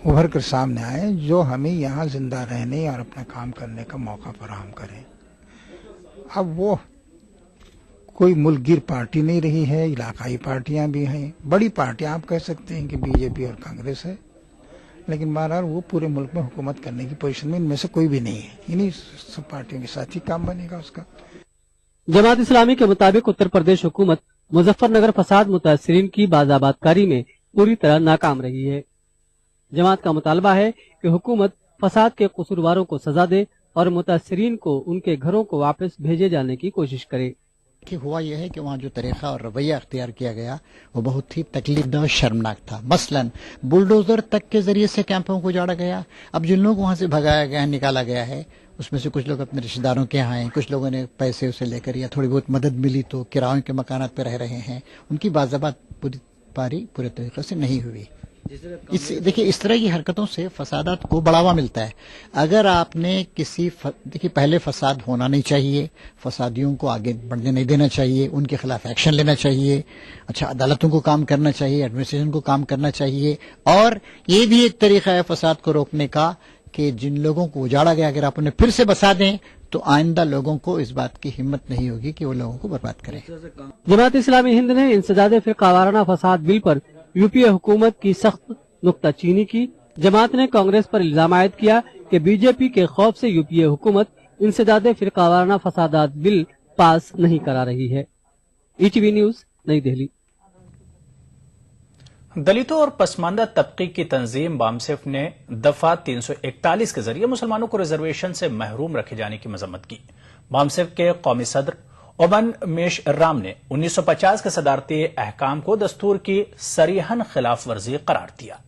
उभर कर सामने आए जो हमें यहाँ जिंदा रहने और अपना काम करने का मौका फराहम करें। अब वो कोई मुल्कगिर पार्टी नहीं रही है, इलाकाई पार्टियां भी हैं, बड़ी पार्टियां आप कह सकते हैं कि बीजेपी और कांग्रेस है, लेकिन बहरहाल वो पूरे मुल्क में हुकूमत करने की पोजीशन में इनमें से कोई भी नहीं है। इन्हीं सब पार्टियों के साथ ही काम बनेगा उसका। जमात इस्लामी के मुताबिक उत्तर प्रदेश हुकूमत मुजफ्फरनगर फसाद मुतासरीन की बाज़ाबातकारी में पूरी तरह नाकाम रही है। जमात का मुतालबा है कि हुकूमत फसाद के कसूरवारों को सजा दे और मुतासरीन को उनके घरों को वापस भेजे जाने की कोशिश करे। कि हुआ यह है कि वहाँ जो तरीका और रवैया अख्तियार किया गया वो बहुत ही तकलीफदेह और शर्मनाक था। मसलन बुलडोजर तक के जरिए से कैंपों को उजाड़ा गया। अब जिन लोगों को वहाँ से भगाया गया, निकाला गया है, उसमें से कुछ लोग अपने रिश्तेदारों के यहाँ हैं, कुछ लोगों ने पैसे उसे लेकर या थोड़ी बहुत मदद मिली तो किरायों के मकानात पर रह रहे हैं। उनकी बाज़ाबात पूरे तरीके से नहीं हुई। देखिए इस तरह की हरकतों से फसादात को बढ़ावा मिलता है। अगर आपने देखिए पहले फसाद होना नहीं चाहिए, फसादियों को आगे बढ़ने नहीं देना चाहिए, उनके खिलाफ एक्शन लेना चाहिए, अच्छा अदालतों को काम करना चाहिए, एडमिनिस्ट्रेशन को काम करना चाहिए। और ये भी एक तरीका है फसाद को रोकने का कि जिन लोगों को उजाड़ा गया अगर आप उन्हें फिर से बसा दें तो आइंदा लोगों को इस बात की हिम्मत नहीं होगी कि वो लोगों को बर्बाद करें। जमात इस्लामी हिंद ने इंसदाद फिरका वाराना फसाद बिल पर यूपीए हुकूमत की सख्त नुक्ताचीनी की। जमात ने कांग्रेस पर इल्जाम आयद किया कि बीजेपी के खौफ से यूपीए हुकूमत इंसदाद फिरका वाराना फसादात बिल पास नहीं करा रही है। ईटीवी न्यूज, नई दिल्ली। दलितों और पसमानदा तबके की तंजीम बामसेफ ने दफा 341 के जरिए मुसलमानों को रिजर्वेशन से महरूम रखे जाने की मजम्मत की। बामसेफ के कौमी सदर ओमन मेश राम ने 1950 के सदारती अहकाम को दस्तूर की सरीहन खिलाफ वर्जी करार दिया।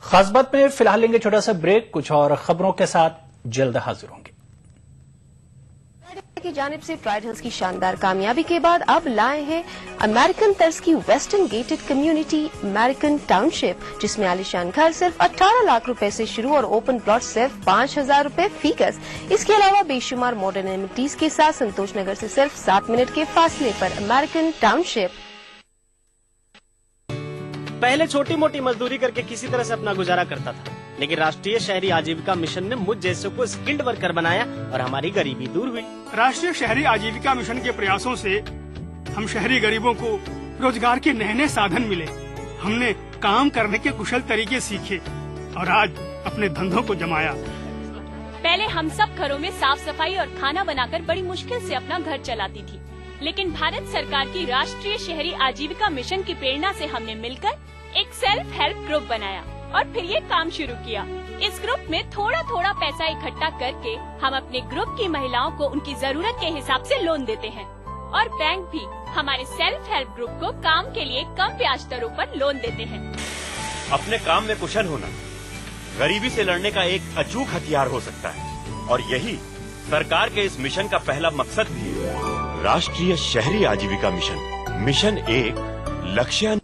खास बात में फिलहाल लेंगे छोटा सा ब्रेक, कुछ और खबरों के साथ जल्द हाजिर होंगे। की जानिब से प्राइड हिल्स की शानदार कामयाबी के बाद अब लाए हैं अमेरिकन तर्ज की western gated community American township, जिसमें आलीशान घर सिर्फ 18 लाख रुपए से शुरू और ओपन प्लॉट सिर्फ 5,000 रुपए फी गज। इसके अलावा बेशुमार मॉडर्न एमिनिटीज के साथ संतोष नगर से सिर्फ 7 मिनट के फासले पर अमेरिकन टाउनशिप। पहले छोटी मोटी मजदूरी करके किसी तरह से अपना गुजारा करता था, लेकिन राष्ट्रीय शहरी आजीविका मिशन ने मुझ जैसे को स्किल्ड वर्कर बनाया और हमारी गरीबी दूर हुई। राष्ट्रीय शहरी आजीविका मिशन के प्रयासों से हम शहरी गरीबों को रोजगार के नए नए साधन मिले। हमने काम करने के कुशल तरीके सीखे और आज अपने धंधों को जमाया। पहले हम सब घरों में साफ सफाई और खाना बनाकर बड़ी मुश्किल से अपना घर चलाती थी, लेकिन भारत सरकार की राष्ट्रीय शहरी आजीविका मिशन की प्रेरणा से हमने मिलकर एक सेल्फ हेल्प ग्रुप बनाया और फिर ये काम शुरू किया। इस ग्रुप में थोड़ा थोड़ा पैसा इकट्ठा करके हम अपने ग्रुप की महिलाओं को उनकी जरूरत के हिसाब से लोन देते हैं और बैंक भी हमारे सेल्फ हेल्प ग्रुप को काम के लिए कम ब्याज दरों पर लोन देते हैं। अपने काम में कुशल होना गरीबी से लड़ने का एक अचूक हथियार हो सकता है और यही सरकार के इस मिशन का पहला मकसद भी है। राष्ट्रीय शहरी आजीविका मिशन, मिशन 1, लक्ष्य।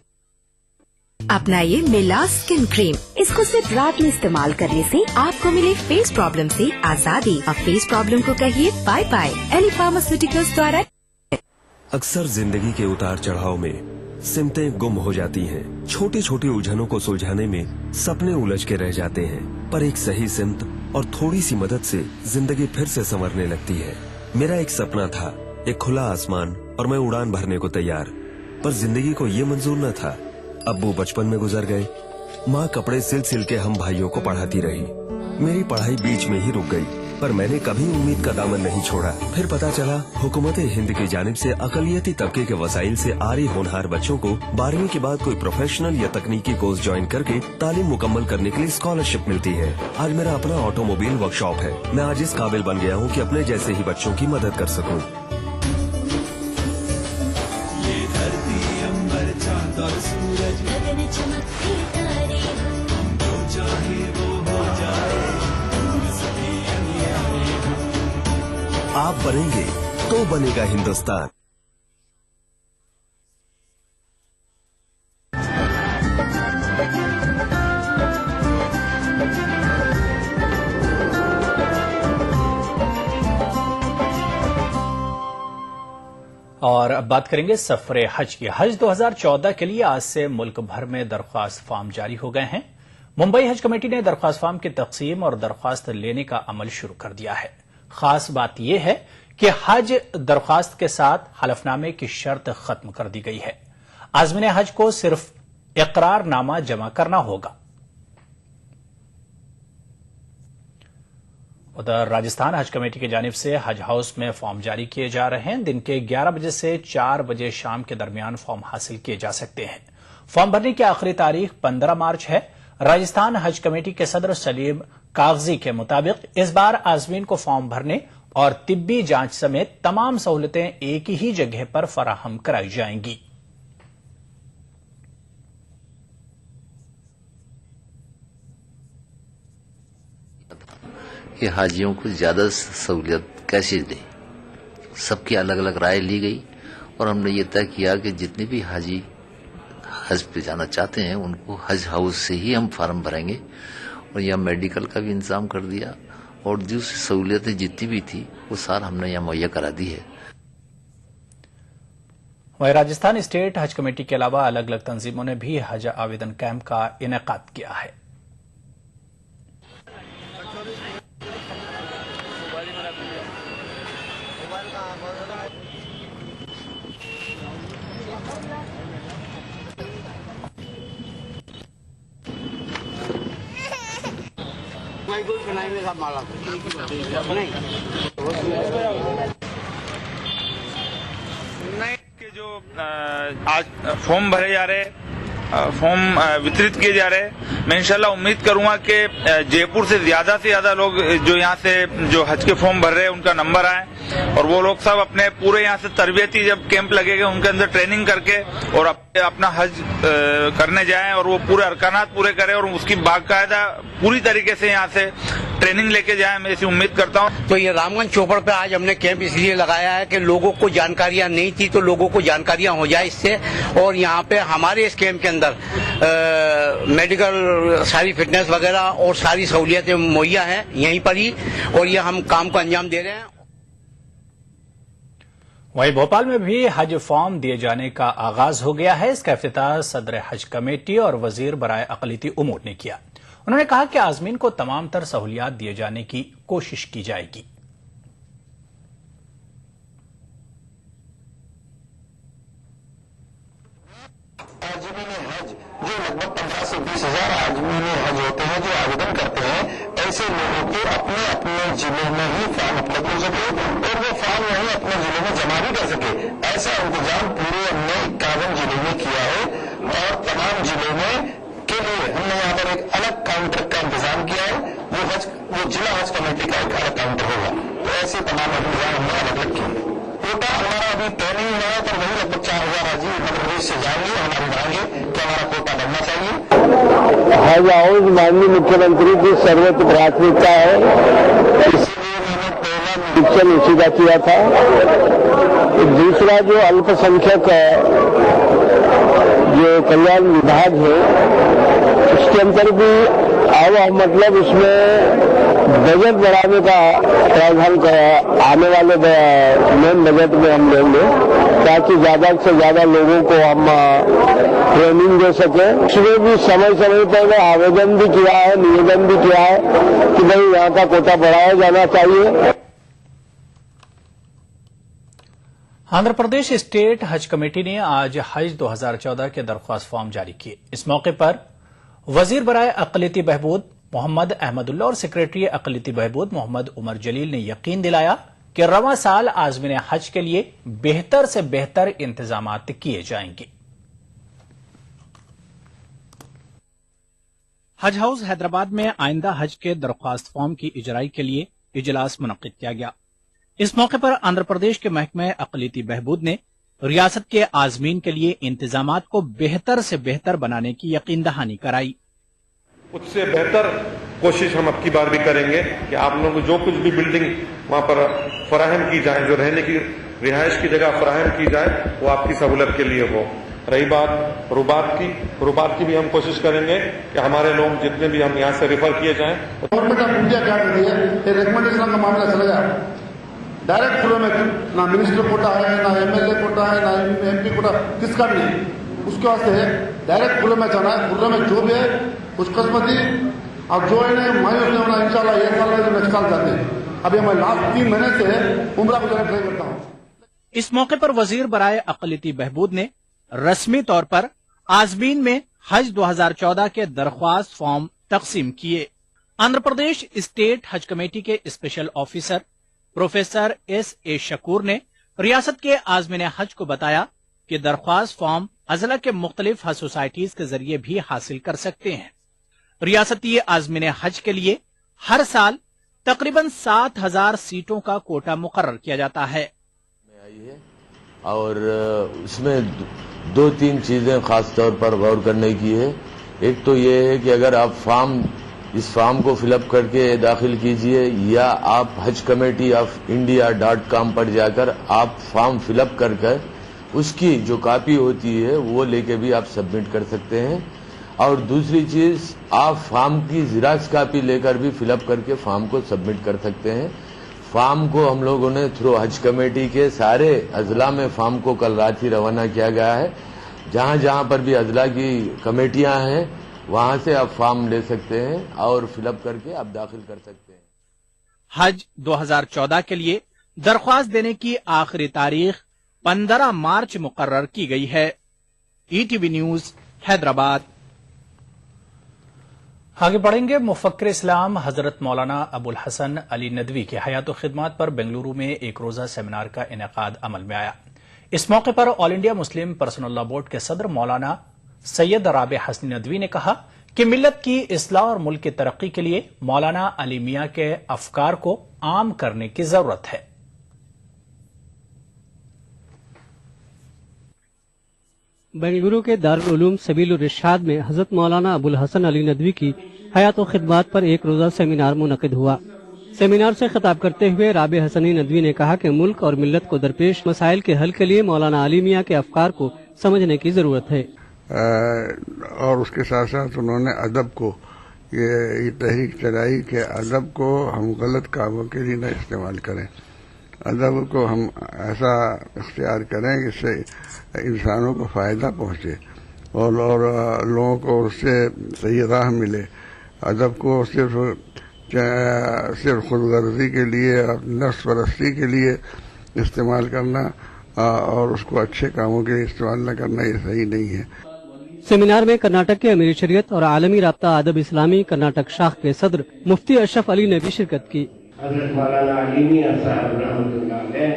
अपनाइए मिला स्किन क्रीम। इसको सिर्फ रात में इस्तेमाल करने से आपको मिले फेस प्रॉब्लम से आजादी। अब फेस प्रॉब्लम को कहिए बाय बाय। एली फार्मास्यूटिकल्स द्वारा। अक्सर जिंदगी के उतार चढ़ाव में सिमतें गुम हो जाती हैं। छोटी छोटी उलझनों को सुलझाने में सपने उलझ के रह जाते हैं, पर एक सही सिमत और थोड़ी सी मदद से जिंदगी फिर से संवरने लगती है। मेरा एक सपना था, एक खुला आसमान और मैं उड़ान भरने को तैयार, पर जिंदगी को ये मंजूर न था। अब्बू बचपन में गुजर गए, माँ कपड़े सिल सिल के हम भाइयों को पढ़ाती रही। मेरी पढ़ाई बीच में ही रुक गई, पर मैंने कभी उम्मीद का दामन नहीं छोड़ा। फिर पता चला हुकूमत हिंद की जानिब से अकलियती तबके के वसाइल से आरी होनहार बच्चों को 12वीं के बाद कोई प्रोफेशनल या तकनीकी कोर्स ज्वाइन करके तालीम मुकम्मल करने के लिए स्कॉलरशिप मिलती है। आज मेरा अपना ऑटोमोबाइल वर्कशॉप है। मैं आज इस काबिल बन गया हूँ कि अपने जैसे ही बच्चों की मदद कर सकूँ। आप बनेंगे तो बनेगा हिंदुस्तान। और अब बात करेंगे सफरे हज की। हज 2014 के लिए आज से मुल्क भर में दरख्वास्त फॉर्म जारी हो गए हैं। मुंबई हज कमेटी ने दरख्वास्त फॉर्म की तकसीम और दरख्वास्त लेने का अमल शुरू कर दिया है। खास बात यह है कि हज दरख्वास्त के साथ हलफनामे की शर्त खत्म कर दी गई है। आज़मीन हज को सिर्फ इकरारनामा जमा करना होगा। उधर राजस्थान हज कमेटी की जानिब से हज हाउस में फॉर्म जारी किए जा रहे हैं। दिन के 11 बजे से 4 बजे शाम के दरमियान फॉर्म हासिल किए जा सकते हैं। फॉर्म भरने की आखिरी तारीख 15 मार्च है। राजस्थान हज कमेटी के सदर सलीम कागजी के मुताबिक इस बार आज़मीन को फॉर्म भरने और तिब्बी जांच समेत तमाम सहूलतें एक ही जगह पर फराहम कराई जाएंगी। कि हाजियों को ज्यादा सहूलियत कैसे दें, सबकी अलग अलग राय ली गई और हमने ये तय किया कि जितने भी हाजी हज पे जाना चाहते हैं उनको हज हाउस से ही हम फार्म भरेंगे और यहाँ मेडिकल का भी इंतजाम कर दिया और दूसरी सहूलियतें जितनी भी थी वो सारा हमने यहाँ मुहैया करा दी है। वहीं राजस्थान स्टेट हज कमेटी के अलावा अलग अलग तंजीमों ने भी हज आवेदन कैंप का इनेकाद किया है। के जो आज फॉर्म भरे जा रहे, फॉर्म वितरित किए जा रहे, मैं इंशाल्लाह उम्मीद करूंगा कि जयपुर से ज्यादा लोग जो यहाँ से जो हज के फॉर्म भर रहे हैं उनका नंबर आए और वो लोग सब अपने पूरे यहाँ से तरबियती जब कैंप लगेगा उनके अंदर ट्रेनिंग करके और अपना हज करने जाएं और वो पूरे अरकानात पूरे करें और उसकी बाकायदा पूरी तरीके से यहाँ से ट्रेनिंग लेके जाए, मैं ऐसी उम्मीद करता हूँ। तो ये रामगंज चौपड़ पे आज हमने कैंप इसलिए लगाया है कि लोगों को जानकारियां नहीं थी तो लोगों को जानकारियां हो जाए इससे, और यहाँ पे हमारे इस कैंप के अंदर मेडिकल सारी फिटनेस वगैरह और सारी सहूलियतें मुहैया हैं यहीं पर ही, और ये हम काम को अंजाम दे रहे हैं। वहीं भोपाल में भी हज फॉर्म दिए जाने का आगाज हो गया है। इसका इफ्तिताह सदर हज कमेटी और वजीर बराए अक़लियती उमूर ने किया। उन्होंने कहा कि आज़मीन को तमाम तर सहूलियात दिए जाने की कोशिश की जाएगी। आज़मीन हज जो लगभग 15 से 20 हजार आज़मीन हज होते हैं जो आवेदन करते हैं, ऐसे लोगों को अपने अपने जिले में ही फॉर्म उपलब्ध हो सके और वो फॉर्म वहीं अपने जिले में जमा भी कर सके। ऐसा इंतजाम पूरे हमने 51 जिले में किया है और तमाम जिलों में के लिए हमने यहाँ पर एक अलग काउंटर का इंतजाम किया है। वो जिला हज कमेटी का एक अलग काउंटर होगा। तो ऐसे तमाम इंतजाम हमने अलग अलग किए। कोटा हमारा अभी तय नहीं हुआ है पर वही लगभग 4000 हाजी मध्य प्रदेश से जाएंगे, हमारी मांगे कि हमारा कोटा बनना चाहिए। हज हाउस माननीय मुख्यमंत्री की सर्वोच्च प्राथमिकता है, इसलिए मैंने पहला निरीक्षण इसी का किया था। दूसरा जो अल्पसंख्यक जो कल्याण विभाग है उसके अंदर भी मतलब उसमें बजट बढ़ाने का प्रावधान आने वाले मेन बजट में हम लेंगे ताकि ज्यादा से ज्यादा लोगों को हम ट्रेनिंग दे सके। उसमें भी समय पर आवेदन भी किया है, निवेदन भी किया है कि भाई यहाँ का कोटा बढ़ाया जाना चाहिए। आंध्र प्रदेश स्टेट हज कमेटी ने आज हज 2014 के दरख्वास्त फॉर्म जारी किए। इस मौके पर वजीर बराए अक़लियती बहबूद मोहम्मद अहमदुल्ला और सेक्रेटरी अक़लियती बहबूद मोहम्मद उमर जलील ने यकीन दिलाया कि रवां साल आज़मीन हज के लिए बेहतर से बेहतर इंतजामात किए जाएंगे। हज हाउस हैदराबाद में आइंदा हज के दरख्वास्त फॉर्म की इजराई के लिए इजलास मुनक्किद किया गया। इस मौके पर आंध्र प्रदेश के महकमे अक़लियती बहबूद ने रियासत के आज़मीन के लिए इंतजामात को बेहतर से बेहतर बनाने की यकीन दहानी कराई। उससे बेहतर कोशिश हम अब की बार भी करेंगे कि आप लोगों को जो कुछ भी बिल्डिंग वहां पर फराहम की जाए, जो रहने की रिहाइश की जगह फराहम की जाए वो आपकी सहूलत के लिए हो। रही बात रुबात की भी हम कोशिश करेंगे कि हमारे लोग जितने भी हम यहाँ से रेफर किए जाएं। गवर्नमेंट ऑफ इंडिया क्या कर रही है, रिकमेंडेशन का मामला चला गया डायरेक्ट खुले में ना मिनिस्टर कोटा है, ना एमएलए कोटा है, ना एमपी कोटा, किसका भी नहीं। उसके वास्ते डायरेक्ट खुले में जाना है। खुले में जो भी है खुशकिस्मती, अब जो है मायूस नहीं होना। इंशाल्लाह ये साल है, नेक्स्ट साल जाते हैं। अभी मैं लास्ट 3 महीने से उम्रा को जाना ट्राई करता हूँ। इस मौके पर वजीर बराए अक़लियती बहबूद ने रस्मी तौर पर आज़मीन में हज 2014 के दरख्वास्त फॉर्म तकसीम किए। आंध्र प्रदेश स्टेट हज कमेटी के special officer professor S.A. Shakoor ने रियासत के आज़मीन हज को बताया कि दरख्वास्त फॉर्म अजला के मुख्तलिफ हज सोसाइटीज के जरिए भी हासिल कर सकते हैं। रियासती आज़मीन हज के लिए हर साल तकरीबन 7,000 सीटों का कोटा मुकर्रर किया जाता है। और इसमें 2-3 चीजें खास तौर पर गौर करने की है। एक तो ये है कि अगर आप इस फॉर्म को फिलअप करके दाखिल कीजिए, या आप हज कमेटी ऑफ इंडिया.com पर जाकर आप फॉर्म फिलअप कर उसकी जो कॉपी होती है वो लेके भी आप सबमिट कर सकते हैं। और दूसरी चीज, आप फॉर्म की जिराक्स कॉपी लेकर भी फिलअप करके फॉर्म को सबमिट कर सकते हैं। फॉर्म को हम लोगों ने थ्रू हज कमेटी के सारे अजला में फॉर्म को कल रात ही रवाना किया गया है। जहां जहां पर भी अजला की कमेटियां हैं वहां से आप फॉर्म ले सकते हैं और फिलअप करके आप दाखिल कर सकते हैं। हज 2014 के लिए दरख्वास्त देने की आखिरी तारीख 15 मार्च मुकर्रर की गई है। ETV news Hyderabad. आगे बढ़ेंगे। मुफक्किर इस्लाम हजरत मौलाना अबुल हसन अली नदवी के हयात खिदमत पर बेंगलुरु में एक रोजा सेमिनार का इनेकाद अमल में आया। इस मौके पर all India Muslim personal law board के सदर मौलाना सैयद राबे हसनी नदवी ने कहा कि मिल्लत की इस्लाह और मुल्क की तरक्की के लिए मौलाना अली मियां के अफकार को आम करने की जरूरत है। बेंगलुरु के दारुल उलूम सबीलुर इरशाद में हजरत मौलाना अबुल हसन अली नदवी की हयात व खिदमत पर एक रोजा सेमिनार मुनक़िद हुआ। सेमिनार से खिताब करते हुए राबे हसनी नदवी ने कहा कि मुल्क और मिल्लत को दरपेश मसाइल के हल के लिए मौलाना अली मियां के अफकार को समझने की जरूरत है। और उसके साथ साथ उन्होंने अदब को, ये तहरीक चलाई के अदब को हम गलत कामों के लिए न इस्तेमाल करें। अदब को हम ऐसा इख्तियार करें जिससे इंसानों को फ़ायदा पहुँचे और लोगों को उससे सही राह मिले। अदब को सिर्फ खुदगर्जी के लिए, नफ्स परस्ती के लिए इस्तेमाल करना और उसको अच्छे कामों के लिए इस्तेमाल न करना, ये सही नहीं है। सेमिनार में कर्नाटक के अमीर शरीयत और आलमी राब्ता अदब इस्लामी कर्नाटक शाख के सदर मुफ्ती अशरफ अली ने भी शिरकत की। हज़रत मौलाना अली मियां साहब रहमतुल्लाह अलैह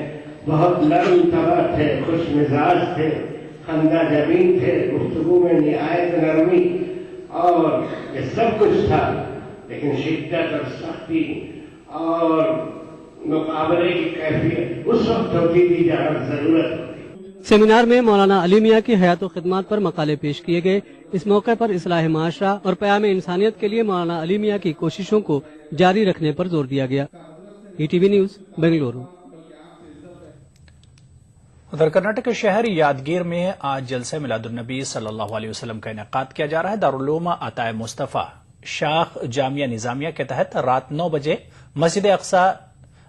बहुत नरम तबा थे, खुश मिजाज थे, खंदा जबीन थे, गुफ्तगू में निहायत नरमी और ये सब कुछ था, लेकिन शिद्दत और सख्ती और मुकाबले की कैफियत उस वक्त होती थी जहाँ जरूरत होती। सेमिनार में मौलाना अली मियां की हयात व खिदमत पर मकाले पेश किए गए। इस मौके पर इस्लाह माशरा और प्याम इंसानियत के लिए मौलाना अली मियां की कोशिशों को जारी रखने पर जोर दिया गया। ETV news Bengaluru. उधर कर्नाटक के शहर यादगीर में आज जलसे मिलादुन्नबी सल्लल्लाहु अलैहि वसल्लम का इनेकाद किया जा रहा है। दारुल उलूम अताए मुस्तफा शाख जामिया निजामिया के तहत रात 9 बजे मस्जिद अक्सा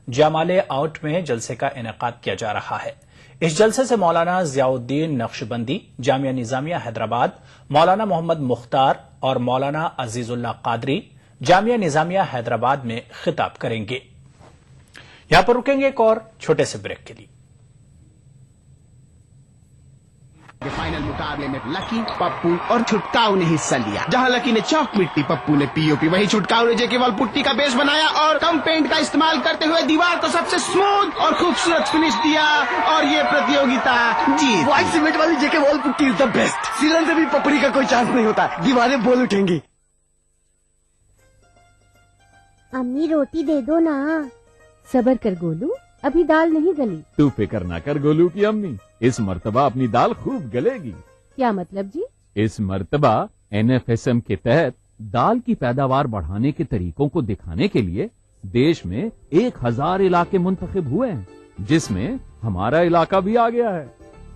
जमाले आउट में जलसे का इनेकाद किया जा रहा है। इस जलसे से मौलाना जियाउद्दीन नक्शबंदी जामिया निजामिया हैदराबाद, मौलाना मोहम्मद मुख्तार और मौलाना अजीजुल्लाह कादरी जामिया निजामिया हैदराबाद में खिताब करेंगे। यहां पर रुकेंगे एक और छोटे से ब्रेक के लिए। फाइनल मुकाबले में लकी, पप्पू और छुटकाऊ ने हिस्सा लिया। जहां लकी ने चौक मिट्टी, पप्पू ने पीओपी, वहीं छुटकाऊ ने जेके वॉल पुट्टी का बेस बनाया और कम पेंट का इस्तेमाल करते हुए दीवार को सबसे स्मूथ और खूबसूरत फिनिश दिया और ये प्रतियोगिता जीत। व्हाइट सीमेंट वाली JK wall putty is the best. सीलन से भी पपड़ी का कोई चांस नहीं होता, दीवारें बोल उठेंगी। अम्मी रोटी दे दो ना। सबर कर गोलू, अभी दाल नहीं गली। तू फिक्र ना कर गोलू की अम्मी, इस मर्तबा अपनी दाल खूब गलेगी। क्या मतलब जी? इस मर्तबा NFSM के तहत दाल की पैदावार बढ़ाने के तरीकों को दिखाने के लिए देश में 1000 इलाके मुंतखब हुए हैं, जिसमें हमारा इलाका भी आ गया है।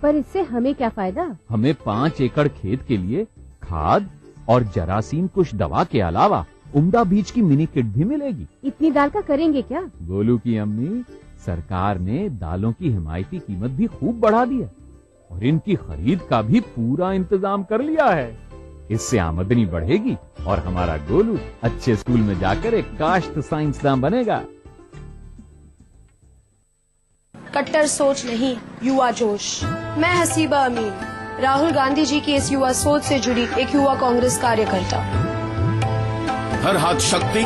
पर इससे हमें क्या फायदा? हमें 5 एकड़ खेत के लिए खाद और जरासीम कुश दवा के अलावा उम्दा बीज की मिनी किट भी मिलेगी। इतनी दाल का करेंगे क्या? गोलू की अम्मी, सरकार ने दालों की हिमायती कीमत भी खूब बढ़ा दी है और इनकी खरीद का भी पूरा इंतजाम कर लिया है। इससे आमदनी बढ़ेगी और हमारा गोलू अच्छे स्कूल में जाकर एक काश्त साइंसदान बनेगा। कट्टर सोच नहीं, युवा जोश। मैं हसीबा अमीन, राहुल गांधी जी की इस युवा सोच से जुड़ी एक युवा कांग्रेस कार्यकर्ता। हर हाथ शक्ति,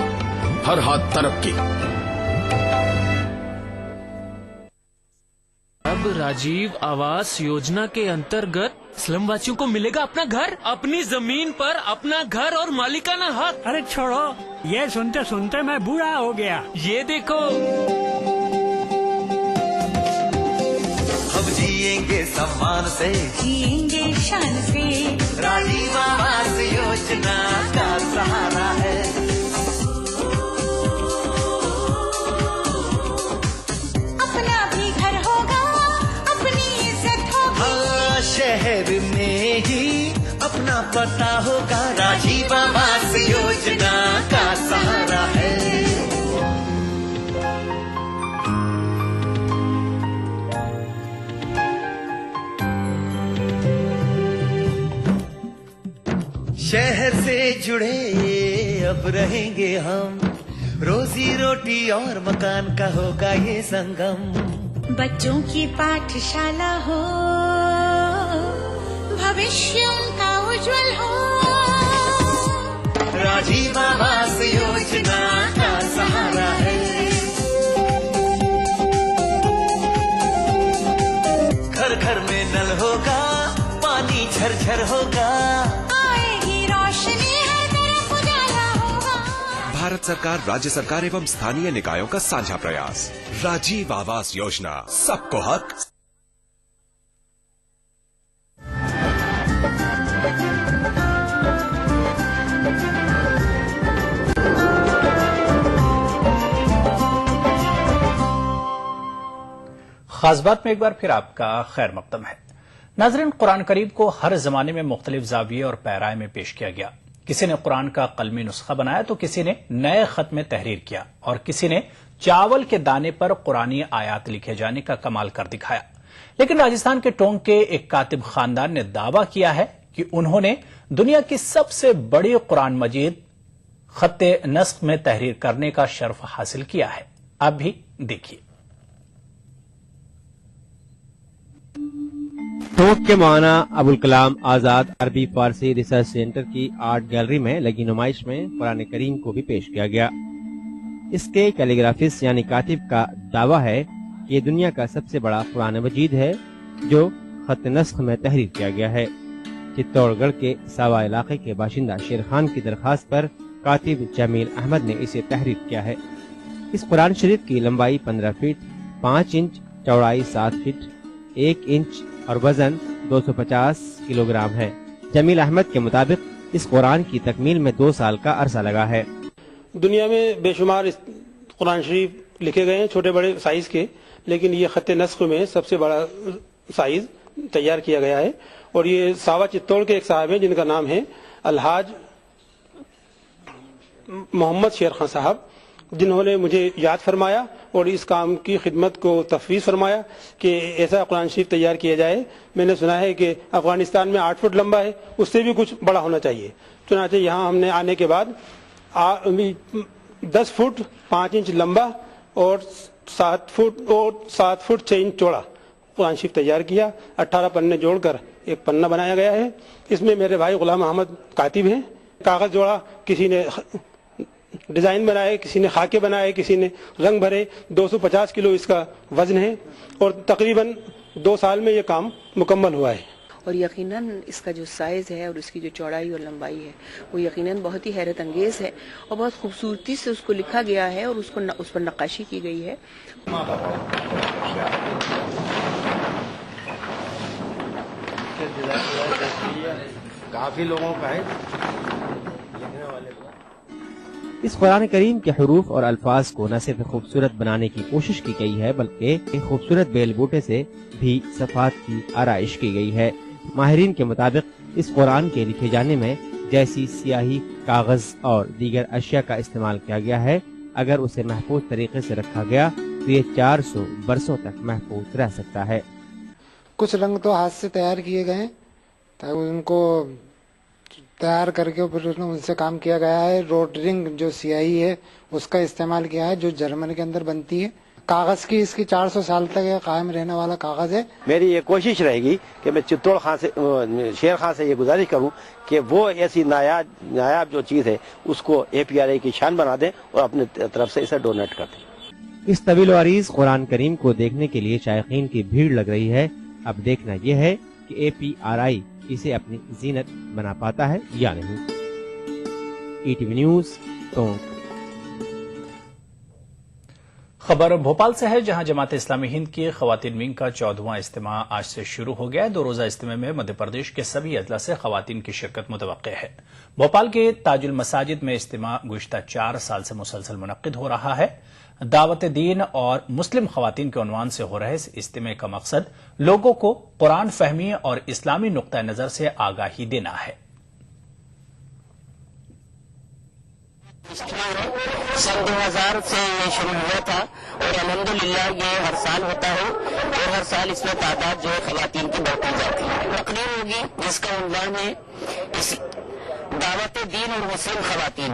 हर हाथ तरक्की। अब राजीव आवास योजना के अंतर्गत स्लम वासियों को मिलेगा अपना घर, अपनी जमीन पर अपना घर और मालिकाना हक। अरे छोड़ो, ये सुनते सुनते मैं बूढ़ा हो गया। ये देखो, हम जिएंगे सम्मान से, जिएंगे शान से। राजीव आवास योजना का सहारा है। अपना भी घर होगा, अपनी इज्जत होगी। शहर में ही अपना पता होगा, राजीव आवास योजना का सहारा है। शहर से जुड़े अब रहेंगे हम, रोजी रोटी और मकान का होगा ये संगम। बच्चों की पाठशाला हो, भविष्य उनका उज्जवल हो। राजीव आवास योजना का सहारा है। घर घर में नल होगा, पानी झरझर होगा, आएगी रोशनी, हर तरफ उजाला होगा। भारत सरकार, राज्य सरकार एवं स्थानीय निकायों का साझा प्रयास, राजीव आवास योजना, सबको हक। खास बात में एक बार फिर आपका खैर मकदम है। नाज़रीन, कुरान करीम को हर जमाने में मुख्तलिफ जाविये और पैराए में पेश किया गया। किसी ने कुरान का कलमी नुस्खा बनाया तो किसी ने नए खत में तहरीर किया और किसी ने चावल के दाने पर कुरानी आयात लिखे जाने का कमाल कर दिखाया। लेकिन राजस्थान के टोंक के एक कातिब खानदान ने दावा किया है कि उन्होंने दुनिया की सबसे बड़ी कुरान मजीद खत्ते नस्ख में तहरीर करने का शर्फ हासिल किया है। अब भी देखिए। टोंक के मौलाना अबुल कलाम आजाद अरबी फारसी रिसर्च सेंटर की आर्ट गैलरी में लगी नुमाइश में कुरान करीम को भी पेश किया गया। इसके कैलीग्राफिस्ट यानी कातिब का दावा है कि ये दुनिया का सबसे बड़ा कुरान मजीद है जो खत नस्ख में तहरीर किया गया है। चित्तौड़गढ़ के सावा इलाके के बाशिंदा शेर खान की दरखास्त पर कातिब जमील अहमद ने इसे तहरीर किया है। इस कुरान शरीफ की लंबाई 15 फीट 5 इंच, चौड़ाई 7 फीट 1 इंच और वजन 250 किलोग्राम है। जमील अहमद के मुताबिक इस कुरान की तकमील में 2 साल का अरसा लगा है। दुनिया में बेशुमार कुरान शरीफ लिखे गए हैं छोटे बड़े साइज के, लेकिन ये खत्ते नस्ख में सबसे बड़ा साइज तैयार किया गया है। और ये सावा चित्तौड़ के एक साहब हैं जिनका नाम है अलहाज मोहम्मद शेर खान साहब, जिन्होंने मुझे याद फरमाया और इस काम की खिदमत को तफवीज़ फरमाया कि ऐसा कुरान शरीफ तैयार किया जाए। मैंने सुना है कि अफगानिस्तान में 8 फुट लंबा है, उससे भी कुछ बड़ा होना चाहिए। चुनाचे यहाँ हमने आने के बाद 10 फुट 5 इंच लंबा और 7 फुट 6 इंच चौड़ा कुरान शरीफ तैयार किया। 18 पन्ने जोड़कर एक पन्ना बनाया गया है। इसमें मेरे भाई गुलाम अहमद कातिब हैं। कागज जोड़ा, किसी ने डिजाइन बनाए, किसी ने खाके बनाए, किसी ने रंग भरे। 250 किलो इसका वजन है और तकरीबन 2 साल में ये काम मुकम्मल हुआ है। और यकीनन इसका जो साइज है और इसकी जो चौड़ाई और लंबाई है वो यकीनन बहुत ही हैरत अंगेज है और बहुत खूबसूरती से उसको लिखा गया है और उस पर नक्काशी की गई है। काफी लोगों का है। इस कुरान करीम के हरूफ और अल्फाज को न सिर्फ खूबसूरत बनाने की कोशिश की गई है बल्कि एक खूबसूरत बेल बूटे से भी सफात की आराइश की गई है। माहिरीन के मुताबिक इस कुरान के लिखे जाने में जैसी स्याही, कागज और दीगर अशिया का इस्तेमाल किया गया है, अगर उसे महफूज तरीके से रखा गया तो ये 400 बरसों तक महफूज रह सकता है। कुछ रंग तो हाथ से तैयार किए गए हैं, ताकि उनको तैयार करके फिर उनसे काम किया गया है। रोटरिंग जो स्याही है उसका इस्तेमाल किया है, जो जर्मन के अंदर बनती है। कागज की इसकी 400 साल तक कायम रहने वाला कागज है। मेरी ये कोशिश रहेगी कि मैं चित्तौड़ खां से, शेर खां से ये गुजारिश करूं कि वो ऐसी नायाब जो चीज है उसको APRI की शान बना दें और अपने तरफ से इसे डोनेट कर दें। इस तवील वारीज कुरान करीम को देखने के लिए शायकीन की भीड़ लग रही है। अब देखना यह है कि APRI इसे अपनी जीनत बना पाता है या नहीं। ETV news Tonk. खबर भोपाल से है, जहां जमात इस्लामी हिंद की खवातीन विंग का 14वां इज्तिमा आज से शुरू हो गया है। 2 रोजा इज्तिमे में मध्य प्रदेश के सभी अजला से खवातीन की शिरकत मुतवक्के है। भोपाल के ताजुल मसाजिद में इज्तिमा गुज़िश्ता 4 साल से मुसलसल मुनक्किद हो रहा है। दावत दीन और मुस्लिम खवातीन के उन्वान से हो रहे इस इज्तिमे का मकसद लोगों को कुरान फहमी और इस्लामी नुक्ता नजर से आगाही देना है। सन 2000 से ये शुरू हुआ था और अल्हम्दुलिल्लाह ये हर साल होता है और हर साल इसमें तादाद जो है खवातीन की बढ़ती जाती है। तकरीर होगी जिसका उन्वान है दावत दीन और मुस्लिम खवातीन।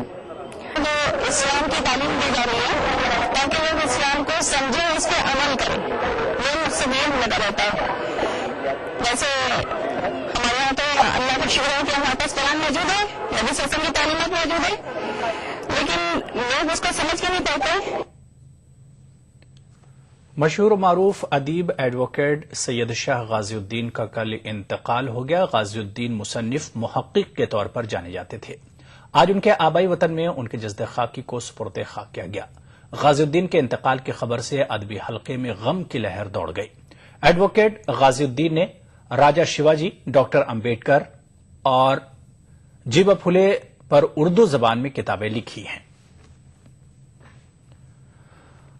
तो इस्लाम की तालीम दी जा रही है ताकि लोग इस्लाम को समझें और इस पर अमल करें। ये मुझसे मेन लगा रहता है। जैसे हमारे यहाँ तो अल्लाह का शुक्र है कि हमारे पास कुरान मौजूद है, नबी सल्लल्लाहु अलैहि वसल्लम की तालीमात मौजूद है, लेकिन लोग उसको समझ के नहीं पाते। मशहूर मारूफ अदीब एडवोकेट सैयद शाह गाजिउद्दीन का कल इंतकाल हो गया। गाजिउद्दीन मुसन्निफ मुहक्किक के तौर पर जाने जाते थे। आज उनके आबाई वतन में उनके जज्द खाकी को सुपुर्द खाक किया गया। गाजिउद्दीन के इंतकाल की खबर से अदबी हल्के में गम की लहर दौड़ गई। एडवोकेट गाजिउद्दीन ने राजा शिवाजी, डॉक्टर अंबेडकर और जीवा फुले पर उर्दू जबान में किताबें लिखी हैं।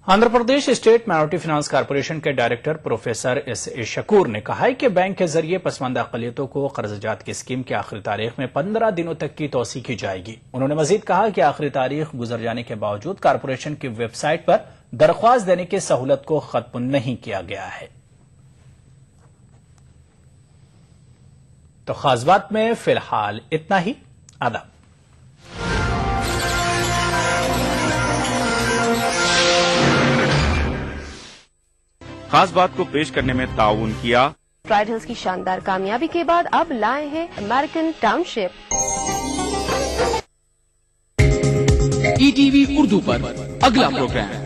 Andhra Pradesh state minority finance corporation के डायरेक्टर प्रोफेसर S.A. शकूर ने कहा है कि बैंक के जरिए पसमानदा अक़लियतों को कर्जजात की स्कीम की आखिरी तारीख में 15 दिनों तक की तोसी की जाएगी। उन्होंने मजीद कहा कि आखिरी तारीख गुजर जाने के बावजूद कॉर्पोरेशन की वेबसाइट पर दरख्वास्त देने की सहूलत को खत्म नहीं किया गया है। तो खास बात में फिलहाल इतना ही। आदाब। खास बात को पेश करने में ताउन किया। प्राइड हिल्स की शानदार कामयाबी के बाद अब लाए हैं अमेरिकन टाउनशिप। ETV उर्दू पर अगला प्रोग्राम।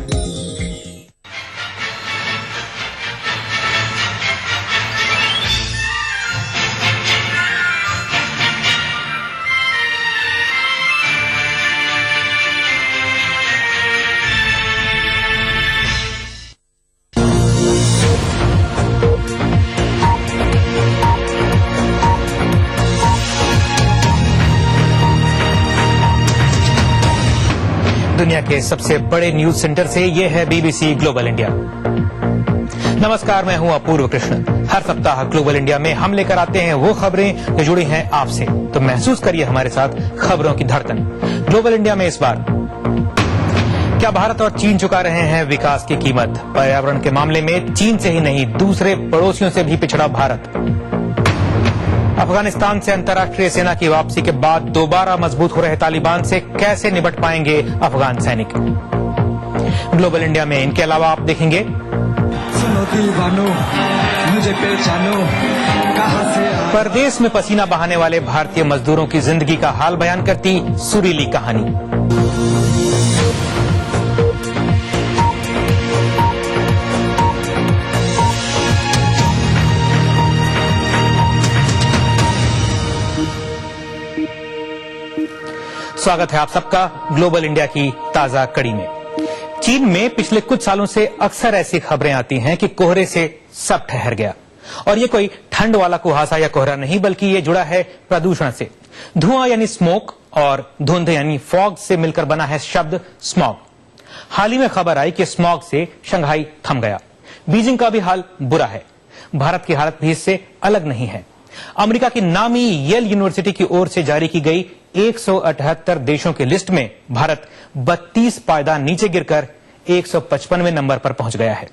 दुनिया के सबसे बड़े न्यूज सेंटर से ये है BBC ग्लोबल इंडिया। नमस्कार, मैं हूं अपूर्व कृष्ण। हर सप्ताह ग्लोबल इंडिया में हम लेकर आते हैं वो खबरें जो जुड़ी हैं आपसे, तो महसूस करिए हमारे साथ खबरों की धड़कन। ग्लोबल इंडिया में इस बार क्या भारत और चीन चुका रहे हैं विकास की कीमत? पर्यावरण के मामले में चीन से ही नहीं दूसरे पड़ोसियों से भी पिछड़ा भारत। अफगानिस्तान से अंतर्राष्ट्रीय सेना की वापसी के बाद दोबारा मजबूत हो रहे तालिबान से कैसे निपट पाएंगे अफगान सैनिक? ग्लोबल इंडिया में इनके अलावा आप देखेंगे मुझे पहचानो, कहां से परदेश में पसीना बहाने वाले भारतीय मजदूरों की जिंदगी का हाल बयान करती सुरीली कहानी। स्वागत है आप सबका ग्लोबल इंडिया की ताजा कड़ी में। चीन में पिछले कुछ सालों से अक्सर ऐसी खबरें आती हैं कि कोहरे से सब ठहर गया, और ये कोई ठंड वाला कुहासा या कोहरा नहीं, बल्कि ये जुड़ा है प्रदूषण से। धुआं यानी स्मोक और धुंध यानी फॉग से मिलकर बना है शब्द स्मॉग। हाल ही में खबर आई कि स्मॉग से शंघाई थम गया। बीजिंग का भी हाल बुरा है। भारत की हालत भी इससे अलग नहीं है। अमेरिका की नामी येल यूनिवर्सिटी की ओर से जारी की गई 178 देशों की लिस्ट में भारत 32 पायदान नीचे गिरकर 155वें नंबर पर पहुंच गया है।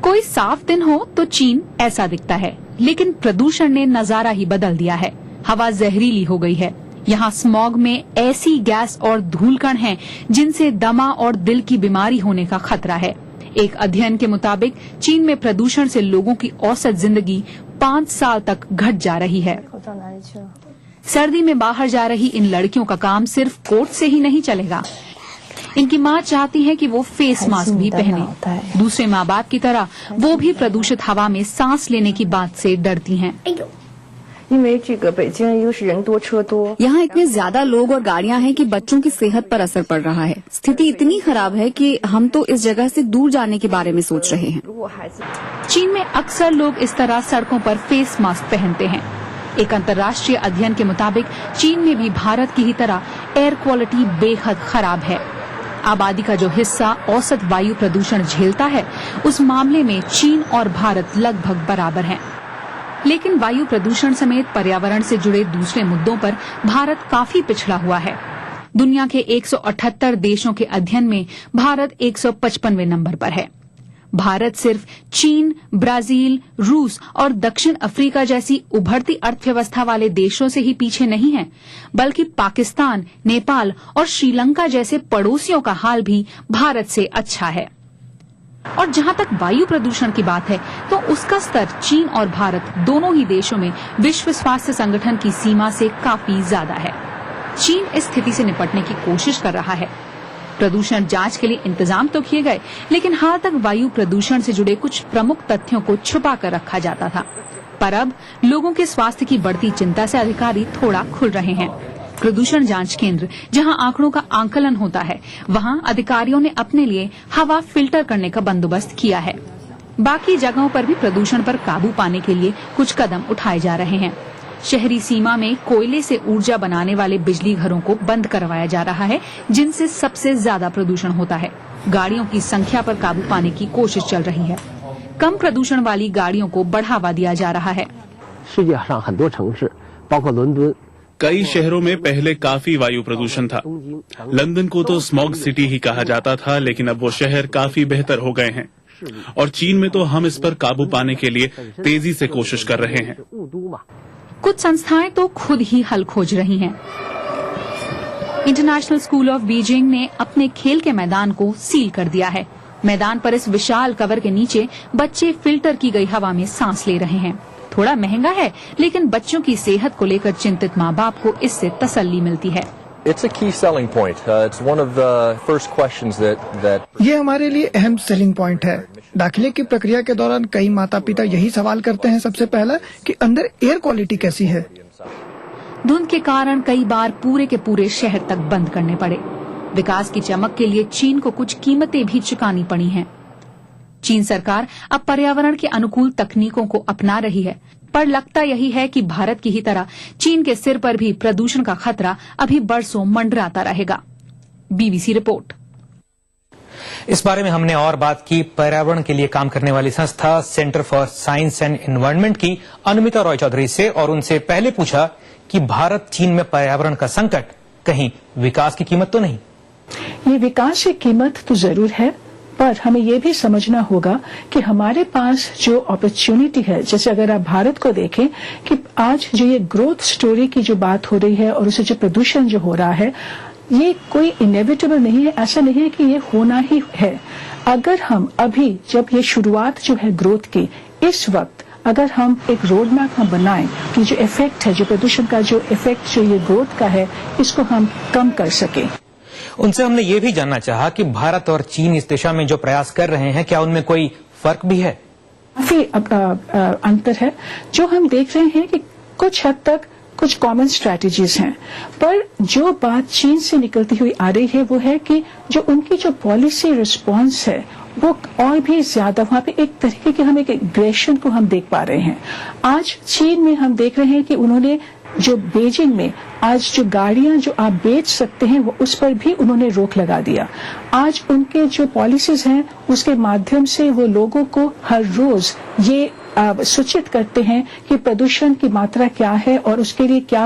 कोई साफ दिन हो तो चीन ऐसा दिखता है, लेकिन प्रदूषण ने नजारा ही बदल दिया है। हवा जहरीली हो गई है। यहाँ स्मॉग में ऐसी गैस और धूलकण हैं जिनसे दमा और दिल की बीमारी होने का खतरा है। एक अध्ययन के मुताबिक चीन में प्रदूषण से लोगों की औसत जिंदगी 5 साल तक घट जा रही है। सर्दी में बाहर जा रही इन लड़कियों का काम सिर्फ कोट से ही नहीं चलेगा। इनकी माँ चाहती है कि वो फेस मास्क भी पहने। दूसरे माँ बाप की तरह वो भी प्रदूषित हवा में सांस लेने की बात से डरती हैं। यहाँ इतने ज्यादा लोग और गाड़ियाँ हैं कि बच्चों की सेहत पर असर पड़ रहा है। स्थिति इतनी खराब है कि हम तो इस जगह से दूर जाने के बारे में सोच रहे हैं। चीन में अक्सर लोग इस तरह सड़कों पर फेस मास्क पहनते हैं। एक अंतर्राष्ट्रीय अध्ययन के मुताबिक चीन में भी भारत की ही तरह एयर क्वालिटी बेहद खराब है। आबादी का जो हिस्सा औसत वायु प्रदूषण झेलता है, उस मामले में चीन और भारत लगभग बराबर हैं। लेकिन वायु प्रदूषण समेत पर्यावरण से जुड़े दूसरे मुद्दों पर भारत काफी पिछड़ा हुआ है। दुनिया के 178 देशों के अध्ययन में भारत 155वें नंबर पर है। भारत सिर्फ चीन, ब्राजील, रूस और दक्षिण अफ्रीका जैसी उभरती अर्थव्यवस्था वाले देशों से ही पीछे नहीं है, बल्कि पाकिस्तान, नेपाल और श्रीलंका जैसे पड़ोसियों का हाल भी भारत से अच्छा है। और जहां तक वायु प्रदूषण की बात है, तो उसका स्तर चीन और भारत दोनों ही देशों में विश्व स्वास्थ्य संगठन की सीमा से काफी ज्यादा है। चीन इस स्थिति से निपटने की कोशिश कर रहा है। प्रदूषण जांच के लिए इंतजाम तो किए गए, लेकिन हाल तक वायु प्रदूषण से जुड़े कुछ प्रमुख तथ्यों को छुपा कर रखा जाता था। पर अब लोगों के स्वास्थ्य की बढ़ती चिंता से अधिकारी थोड़ा खुल रहे हैं। प्रदूषण जांच केंद्र, जहां आंकड़ों का आंकलन होता है, वहां अधिकारियों ने अपने लिए हवा फिल्टर करने का बंदोबस्त किया है। बाकी जगहों पर भी प्रदूषण पर काबू पाने के लिए कुछ कदम उठाए जा रहे हैं। शहरी सीमा में कोयले से ऊर्जा बनाने वाले बिजली घरों को बंद करवाया जा रहा है, जिनसे सबसे ज्यादा प्रदूषण होता है। गाड़ियों की संख्या पर काबू पाने की कोशिश चल रही है। कम प्रदूषण वाली गाड़ियों को बढ़ावा दिया जा रहा है। कई शहरों में पहले काफी वायु प्रदूषण था। लंदन को तो स्मॉग सिटी ही कहा जाता था, लेकिन अब वो शहर काफी बेहतर हो गए हैं। और चीन में तो हम इस पर काबू पाने के लिए तेजी से कोशिश कर रहे हैं। कुछ संस्थाएं तो खुद ही हल खोज रही हैं। इंटरनेशनल स्कूल ऑफ बीजिंग ने अपने खेल के मैदान को सील कर दिया है। मैदान पर इस विशाल कवर के नीचे बच्चे फिल्टर की गई हवा में सांस ले रहे हैं। थोड़ा महंगा है, लेकिन बच्चों की सेहत को लेकर चिंतित माँ बाप को इससे तसल्ली मिलती है। It's a key selling point. It's one of the first questions that ये हमारे लिए अहम सेलिंग पॉइंट है। दाखिले की प्रक्रिया के दौरान कई माता पिता यही सवाल करते हैं सबसे पहला कि अंदर एयर क्वालिटी कैसी है। धुंध के कारण कई बार पूरे के पूरे शहर तक बंद करने पड़े। विकास की चमक के लिए चीन को कुछ कीमतें भी चुकानी पड़ी हैं। चीन सरकार अब पर्यावरण के अनुकूल तकनीकों को अपना रही है, पर लगता यही है कि भारत की ही तरह चीन के सिर पर भी प्रदूषण का खतरा अभी बरसों मंडराता रहेगा। BBC report. इस बारे में हमने और बात की पर्यावरण के लिए काम करने वाली संस्था centre for science and environment की अनुमिता रॉय चौधरी से, और उनसे पहले पूछा कि भारत चीन में पर्यावरण का संकट कहीं विकास की कीमत तो नहीं। ये विकास की कीमत तो जरूर है, पर हमें ये भी समझना होगा कि हमारे पास जो अपॉर्चुनिटी है, जैसे अगर आप भारत को देखें कि आज जो ये ग्रोथ स्टोरी की जो बात हो रही है और उससे जो प्रदूषण जो हो रहा है, ये कोई इनएविटेबल नहीं है। ऐसा नहीं है कि ये होना ही है। अगर हम अभी जब ये शुरुआत जो है ग्रोथ की, इस वक्त अगर हम एक रोड मैप हम बनाएं कि जो इफेक्ट है, जो प्रदूषण का जो इफेक्ट जो ये ग्रोथ का है, इसको हम कम कर सकें। उनसे हमने ये भी जानना चाहा कि भारत और चीन इस दिशा में जो प्रयास कर रहे हैं, क्या उनमें कोई फर्क भी है? काफी अंतर है। जो हम देख रहे हैं कि कुछ हद तक कुछ कॉमन स्ट्रैटेजीज हैं, पर जो बात चीन से निकलती हुई आ रही है वो है कि जो उनकी जो पॉलिसी रिस्पांस है वो और भी ज्यादा, वहां पे एक तरीके की हम एक एग्रेशन को हम देख पा रहे हैं। आज चीन में हम देख रहे हैं कि उन्होंने जो बीजिंग में आज जो गाड़ियां जो आप बेच सकते हैं, वो उस पर भी उन्होंने रोक लगा दिया। आज उनके जो पॉलिसीज हैं उसके माध्यम से वो लोगों को हर रोज ये सूचित करते हैं कि प्रदूषण की मात्रा क्या है और उसके लिए क्या